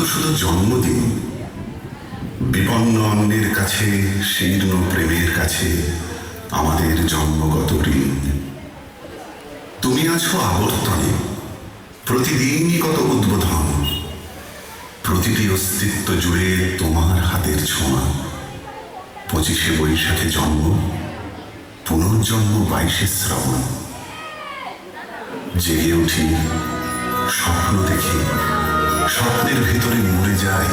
তো শুধু জন্মদিন, বিপন্ন অন্যের কাছে, শীর্ণ প্রেমের কাছে আমাদের জন্মগত ঋণ। তুমি আছো আবর্তনে, প্রতিদিনই কত উদ্বোধন, প্রতিটি অস্তিত্ব জুড়ে তোমার হাতের ছোঁয়া। 25শে বৈশাখে জন্ম, পুনর্জন্ম 22শে শ্রাবণ। জেগে উঠি, স্বপ্ন দেখি, স্বপ্নের ভেতরে মরে যাই,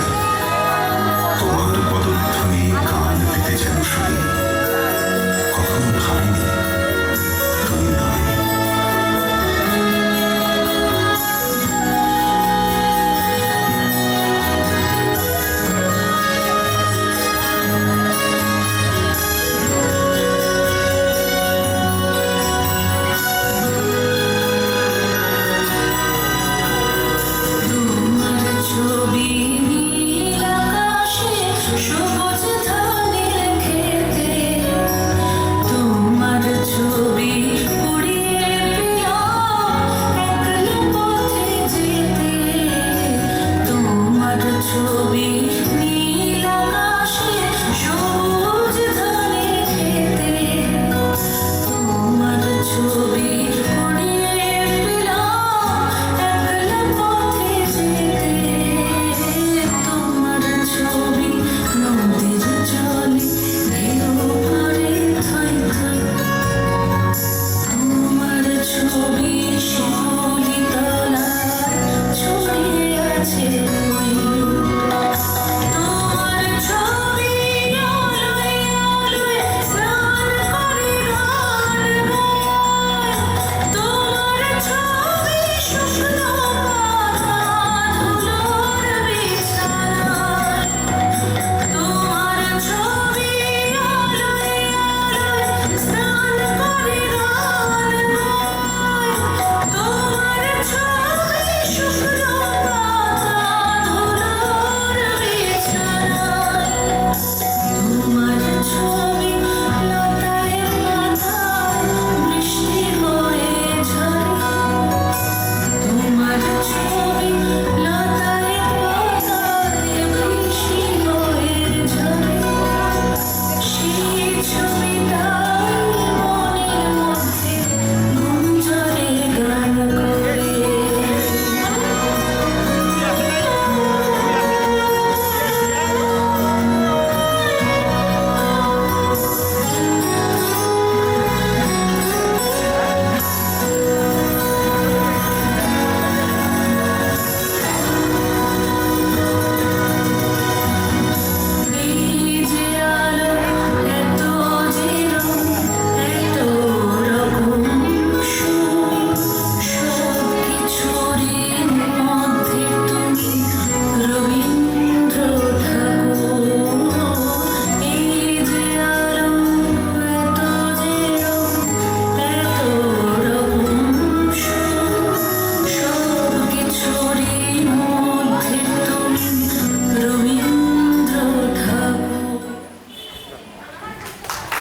তোমার বদধ্বনি কান পেতে যেন শুনি।